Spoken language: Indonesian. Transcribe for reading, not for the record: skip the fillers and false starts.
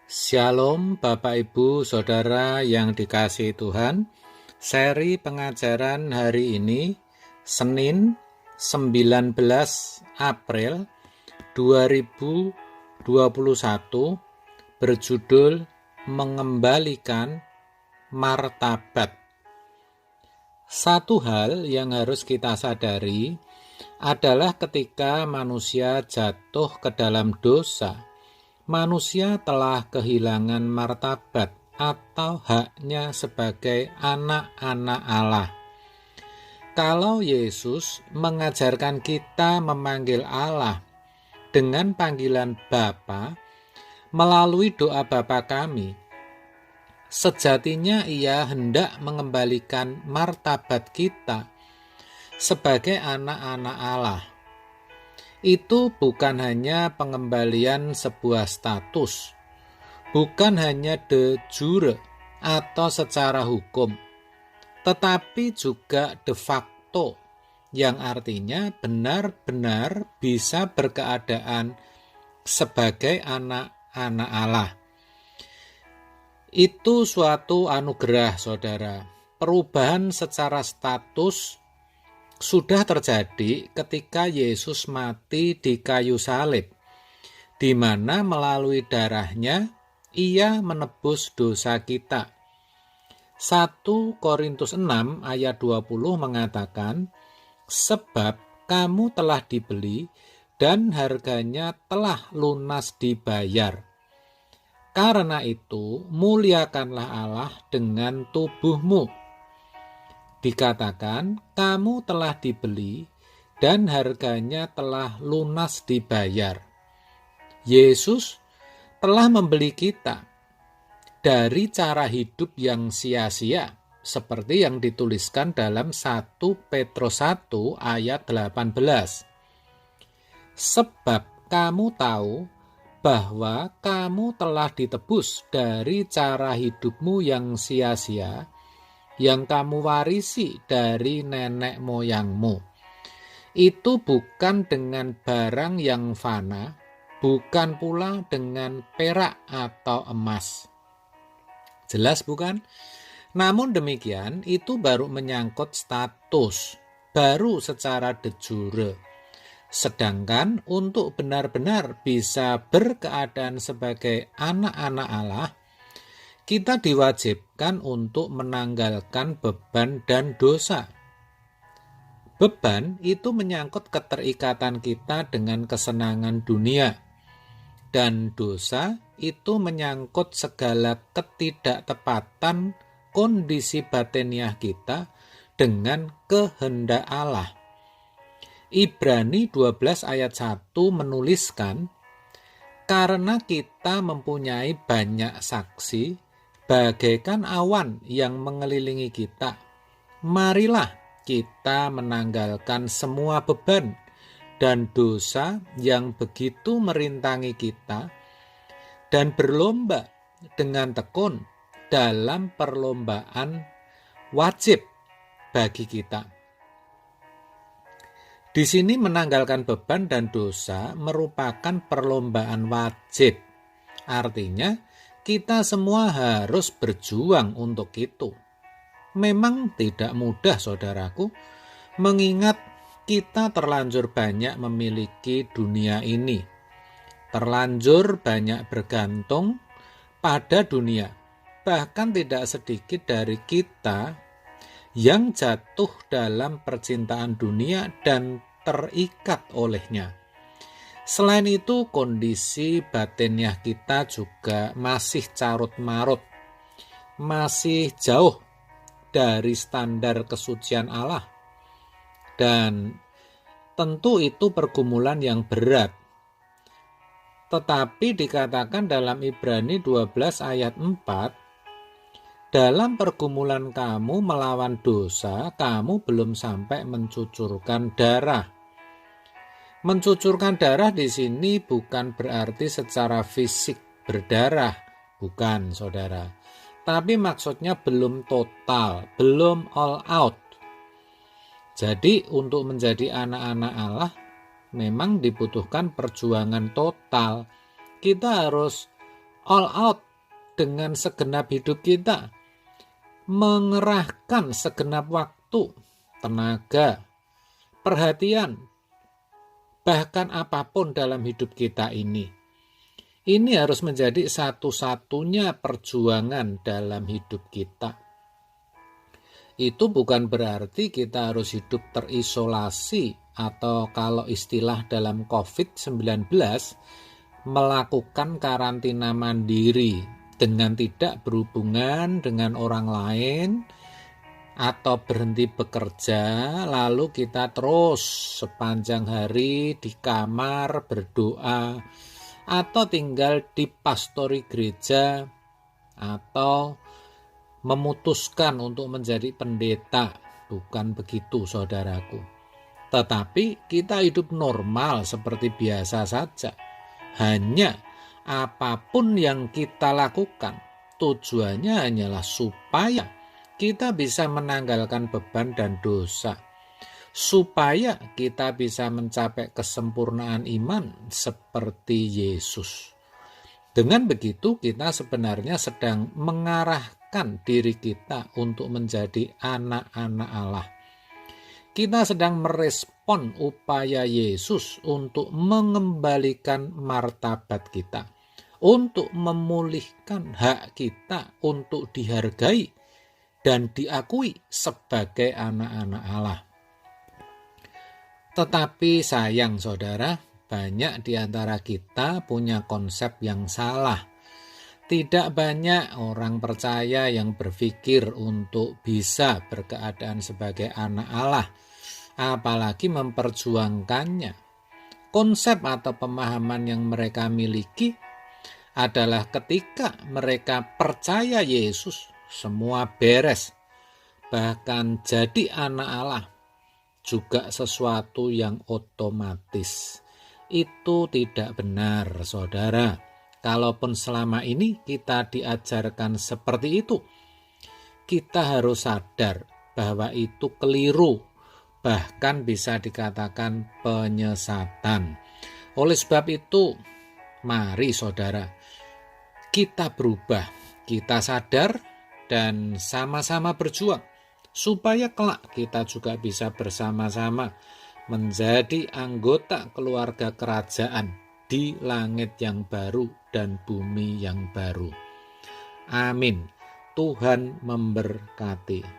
Shalom Bapak Ibu Saudara yang dikasihi Tuhan. Seri pengajaran hari ini Senin 19 April 2021 berjudul Mengembalikan Martabat. Satu hal yang harus kita sadari adalah ketika manusia jatuh ke dalam dosa, manusia telah kehilangan martabat atau haknya sebagai anak-anak Allah. Kalau Yesus mengajarkan kita memanggil Allah dengan panggilan Bapa melalui doa Bapa kami, sejatinya Ia hendak mengembalikan martabat kita sebagai anak-anak Allah. Itu bukan hanya pengembalian sebuah status, bukan hanya de jure atau secara hukum, tetapi juga de facto, yang artinya benar-benar bisa berkeadaan sebagai anak-anak Allah. Itu suatu anugerah, saudara. Perubahan secara status sudah terjadi ketika Yesus mati di kayu salib, di mana melalui darahnya Ia menebus dosa kita. 1 Korintus 6 ayat 20 mengatakan, sebab kamu telah dibeli dan harganya telah lunas dibayar. Karena itu, muliakanlah Allah dengan tubuhmu. Dikatakan, kamu telah dibeli dan harganya telah lunas dibayar. Yesus telah membeli kita dari cara hidup yang sia-sia, seperti yang dituliskan dalam 1 Petrus 1 ayat 18. Sebab kamu tahu bahwa kamu telah ditebus dari cara hidupmu yang sia-sia, yang kamu warisi dari nenek moyangmu. Itu bukan dengan barang yang fana, bukan pula dengan perak atau emas. Jelas bukan? Namun demikian, itu baru menyangkut status, baru secara de jure. Sedangkan untuk benar-benar bisa berkeadaan sebagai anak-anak Allah, kita diwajibkan untuk menanggalkan beban dan dosa. Beban itu menyangkut keterikatan kita dengan kesenangan dunia, dan dosa itu menyangkut segala ketidaktepatan kondisi batiniah kita dengan kehendak Allah. Ibrani 12 ayat 1 menuliskan, karena kita mempunyai banyak saksi, bagaikan awan yang mengelilingi kita, marilah kita menanggalkan semua beban dan dosa yang begitu merintangi kita, dan berlomba dengan tekun dalam perlombaan wajib bagi kita. Di sini menanggalkan beban dan dosa merupakan perlombaan wajib. Artinya, kita semua harus berjuang untuk itu. Memang tidak mudah, saudaraku, mengingat kita terlanjur banyak memiliki dunia ini. Terlanjur banyak bergantung pada dunia. Bahkan tidak sedikit dari kita yang jatuh dalam percintaan dunia dan terikat olehnya. Selain itu, kondisi batiniah kita juga masih carut-marut, masih jauh dari standar kesucian Allah. Dan tentu itu pergumulan yang berat. Tetapi dikatakan dalam Ibrani 12 ayat 4, dalam pergumulan kamu melawan dosa, kamu belum sampai mencucurkan darah. Mencucurkan darah di sini bukan berarti secara fisik berdarah, bukan, saudara. Tapi maksudnya belum total, belum all out. Jadi untuk menjadi anak-anak Allah memang dibutuhkan perjuangan total. Kita harus all out dengan segenap hidup kita, mengerahkan segenap waktu, tenaga, perhatian, bahkan apapun dalam hidup kita ini. Ini harus menjadi satu-satunya perjuangan dalam hidup kita. Itu bukan berarti kita harus hidup terisolasi atau kalau istilah dalam COVID-19 melakukan karantina mandiri dengan tidak berhubungan dengan orang lain atau berhenti bekerja, lalu kita terus sepanjang hari di kamar berdoa atau tinggal di pastori gereja atau memutuskan untuk menjadi pendeta. Bukan begitu, saudaraku. Tetapi kita hidup normal seperti biasa saja. Hanya apapun yang kita lakukan, tujuannya hanyalah supaya kita bisa menanggalkan beban dan dosa, supaya kita bisa mencapai kesempurnaan iman seperti Yesus. Dengan begitu kita sebenarnya sedang mengarahkan diri kita untuk menjadi anak-anak Allah. Kita sedang merespon upaya Yesus untuk mengembalikan martabat kita, untuk memulihkan hak kita untuk dihargai dan diakui sebagai anak-anak Allah. Tetapi sayang saudara, banyak di antara kita punya konsep yang salah. Tidak banyak orang percaya yang berpikir untuk bisa berkeadaan sebagai anak Allah, apalagi memperjuangkannya. Konsep atau pemahaman yang mereka miliki adalah ketika mereka percaya Yesus, semua beres. Bahkan jadi anak Allah juga sesuatu yang otomatis. Itu tidak benar, saudara. Kalaupun selama ini kita diajarkan seperti itu, kita harus sadar bahwa itu keliru, bahkan bisa dikatakan penyesatan. Oleh sebab itu, mari saudara, kita berubah, kita sadar dan sama-sama berjuang, supaya kelak kita juga bisa bersama-sama menjadi anggota keluarga kerajaan di langit yang baru dan bumi yang baru. Amin. Tuhan memberkati.